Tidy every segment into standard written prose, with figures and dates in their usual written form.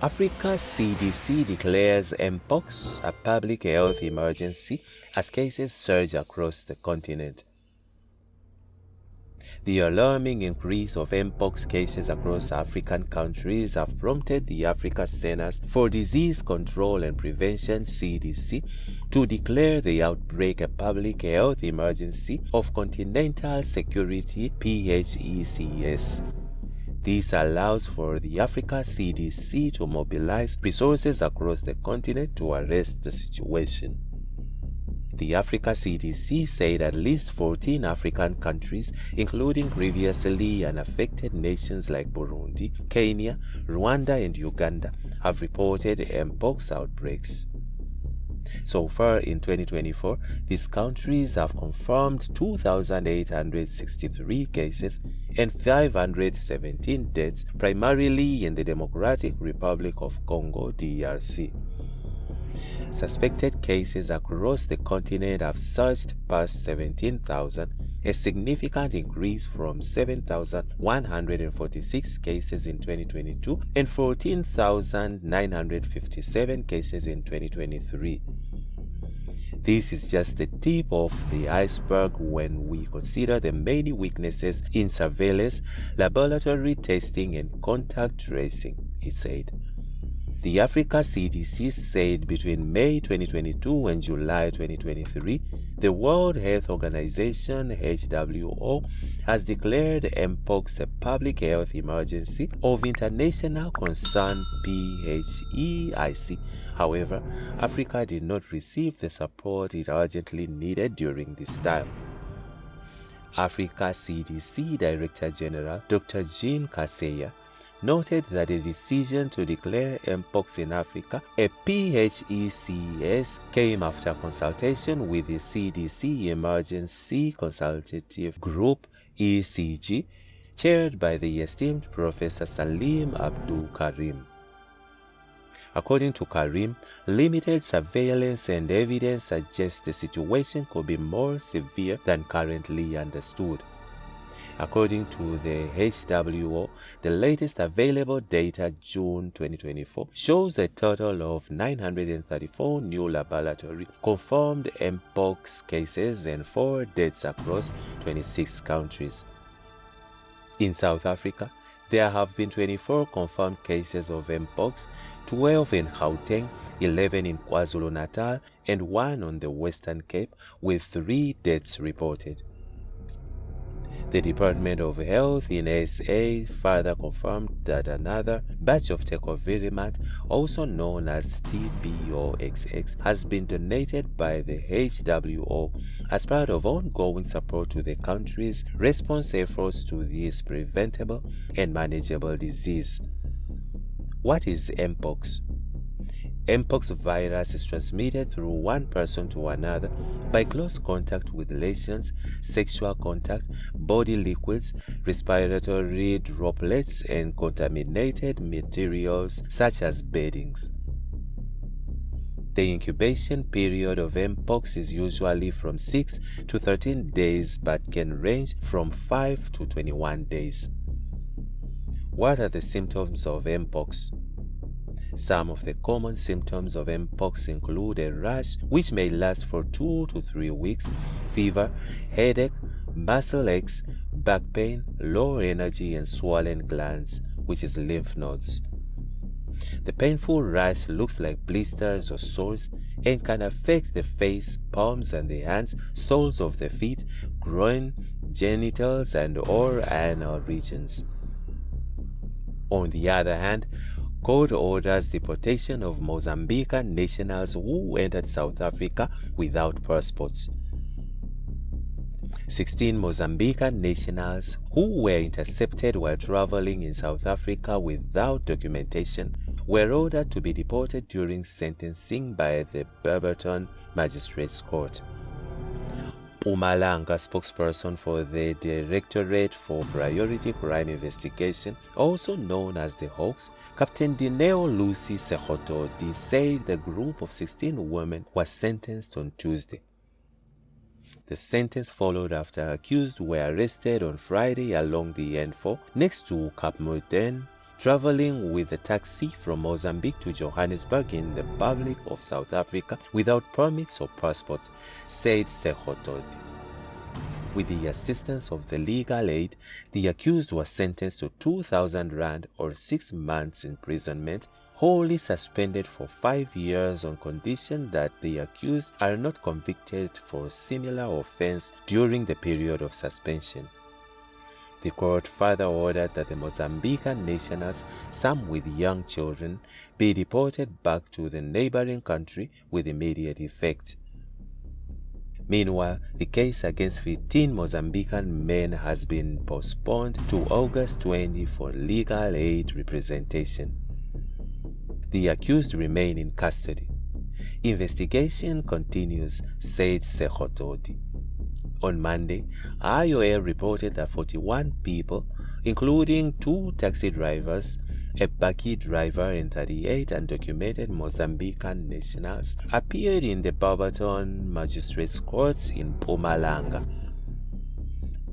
Africa's CDC declares Mpox a public health emergency as cases surge across the continent. The alarming increase of Mpox cases across African countries have prompted the Africa Centers for Disease Control and Prevention (CDC) to declare the outbreak a public health emergency of continental security (PHECS). This allows for the Africa CDC to mobilize resources across the continent to arrest the situation. The Africa CDC said at least 14 African countries, including previously unaffected nations like Burundi, Kenya, Rwanda, and Uganda, have reported Mpox outbreaks. So far in 2024, these countries have confirmed 2,863 cases and 517 deaths, primarily in the Democratic Republic of Congo (DRC). Suspected cases across the continent have surged past 17,000, a significant increase from 7,146 cases in 2022 and 14,957 cases in 2023. This is just the tip of the iceberg when we consider the many weaknesses in surveillance, laboratory testing, and contact tracing, it said. The Africa CDC said between May 2022 and July 2023, the World Health Organization (WHO) has declared Mpox a public health emergency of international concern (PHEIC). However, Africa did not receive the support it urgently needed during this time. Africa CDC Director General Dr. Jean Kaseya noted that the decision to declare Mpox in Africa a PHECS came after consultation with the CDC Emergency Consultative Group (ECG), chaired by the esteemed Professor Salim Abdul Karim. According to Karim, limited surveillance and evidence suggests the situation could be more severe than currently understood. According to the WHO, the latest available data, June 2024, shows a total of 934 new laboratory confirmed Mpox cases and 4 deaths across 26 countries. In South Africa, there have been 24 confirmed cases of Mpox, 12 in Gauteng, 11 in KwaZulu-Natal, and 1 on the Western Cape, with 3 deaths reported. The Department of Health in SA further confirmed that another batch of tecovirimat, also known as TB-XX, has been donated by the WHO as part of ongoing support to the country's response efforts to this preventable and manageable disease. What is Mpox? Mpox virus is transmitted through one person to another by close contact with lesions, sexual contact, body liquids, respiratory droplets, and contaminated materials such as beddings. The incubation period of Mpox is usually from 6 to 13 days but can range from 5 to 21 days. What are the symptoms of Mpox? Some of the common symptoms of Mpox include a rash which may last for 2 to 3 weeks, fever, headache, muscle aches, back pain, low energy, and swollen glands, which is lymph nodes. The painful rash looks like blisters or sores and can affect the face, palms and the hands, soles of the feet, groin, genitals, and/or anal regions. On the other hand, court orders deportation of Mozambican nationals who entered South Africa without passports. 16 Mozambican nationals who were intercepted while traveling in South Africa without documentation were ordered to be deported during sentencing by the Barberton Magistrates Court. Mpumalanga, spokesperson for the Directorate for Priority Crime Investigation, also known as the Hawks, Captain Dineo Lucy Sekotodi, said the group of 16 women was sentenced on Tuesday. The sentence followed after accused were arrested on Friday along the N4 next to Capmulden traveling with a taxi from Mozambique to Johannesburg in the Republic of South Africa without permits or passports, said Sekhotori. With the assistance of the legal aid, the accused was sentenced to 2,000 rand or 6 months imprisonment, wholly suspended for 5 years on condition that the accused are not convicted for similar offense during the period of suspension. The court further ordered that the Mozambican nationals, some with young children, be deported back to the neighboring country with immediate effect. Meanwhile, the case against 15 Mozambican men has been postponed to August 20 for legal aid representation. The accused remain in custody. Investigation continues, said Sekhotori. On Monday, IOL reported that 41 people, including 2 taxi drivers, a bakkie driver and 38 undocumented Mozambican nationals, appeared in the Barberton Magistrates Courts in Mpumalanga.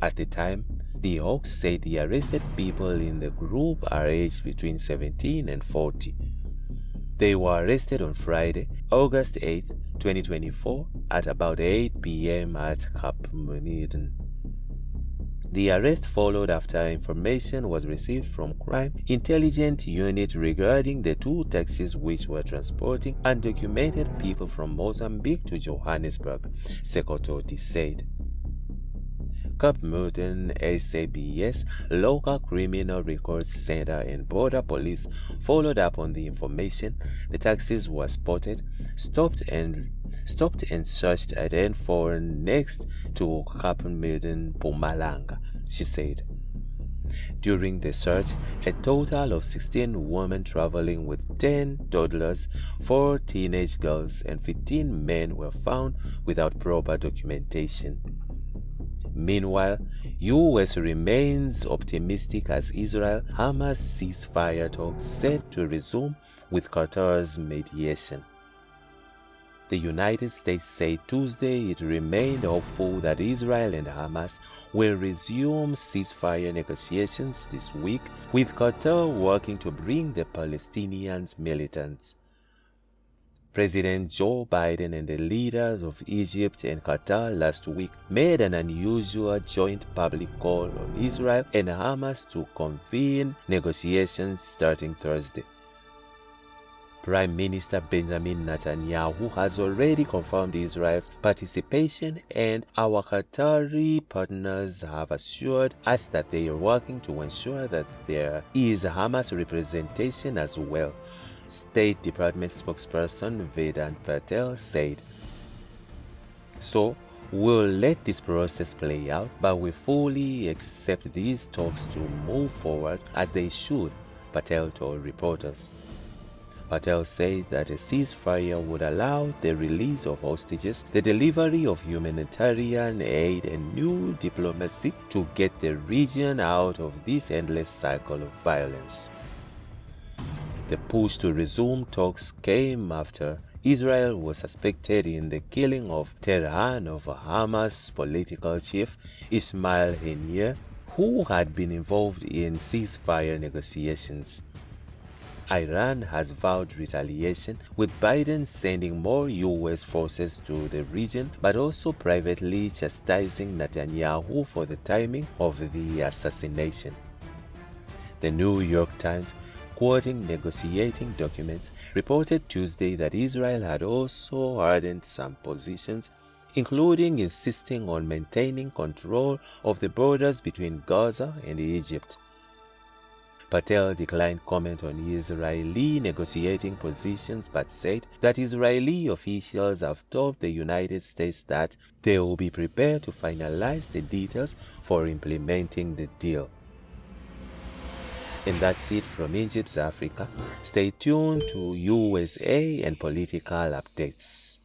At the time, the Hawks said the arrested people in the group are aged between 17 and 40. They were arrested on Friday, August 8, 2024, at about 8 p.m. at Kapmudden. The arrest followed after information was received from Crime Intelligence Unit regarding the 2 taxis which were transporting undocumented people from Mozambique to Johannesburg, Sekhotori said. Kapmudden SABS, Local Criminal Records Center and Border Police followed up on the information. The taxis were spotted, stopped and searched at N4 next to Kapmudden, Mpumalanga, she said. During the search, a total of 16 women traveling with 10 toddlers, 4 teenage girls, and 15 men were found without proper documentation. Meanwhile, U.S. remains optimistic as Israel-Hamas ceasefire talks set to resume with Qatar's mediation. The United States said Tuesday it remained hopeful that Israel and Hamas will resume ceasefire negotiations this week, with Qatar working to bring the Palestinians militants. President Joe Biden and the leaders of Egypt and Qatar last week made an unusual joint public call on Israel and Hamas to convene negotiations starting Thursday. Prime Minister Benjamin Netanyahu has already confirmed Israel's participation, and our Qatari partners have assured us that they are working to ensure that there is Hamas representation as well, State Department spokesperson Vedant Patel said. So, we'll let this process play out, but we fully accept these talks to move forward as they should, Patel told reporters. Patel said that a ceasefire would allow the release of hostages, the delivery of humanitarian aid, and new diplomacy to get the region out of this endless cycle of violence. The push to resume talks came after Israel was suspected in the killing of Tehran of Hamas political chief Ismail Haniyeh, who had been involved in ceasefire negotiations. Iran has vowed retaliation, with Biden sending more U.S. forces to the region, but also privately chastising Netanyahu for the timing of the assassination. The New York Times, quoting negotiating documents, reported Tuesday that Israel had also hardened some positions, including insisting on maintaining control of the borders between Gaza and Egypt. Patel declined comment on Israeli negotiating positions but said that Israeli officials have told the United States that they will be prepared to finalize the details for implementing the deal. And that's it from INJIBS Africa. Stay tuned to USA and political updates.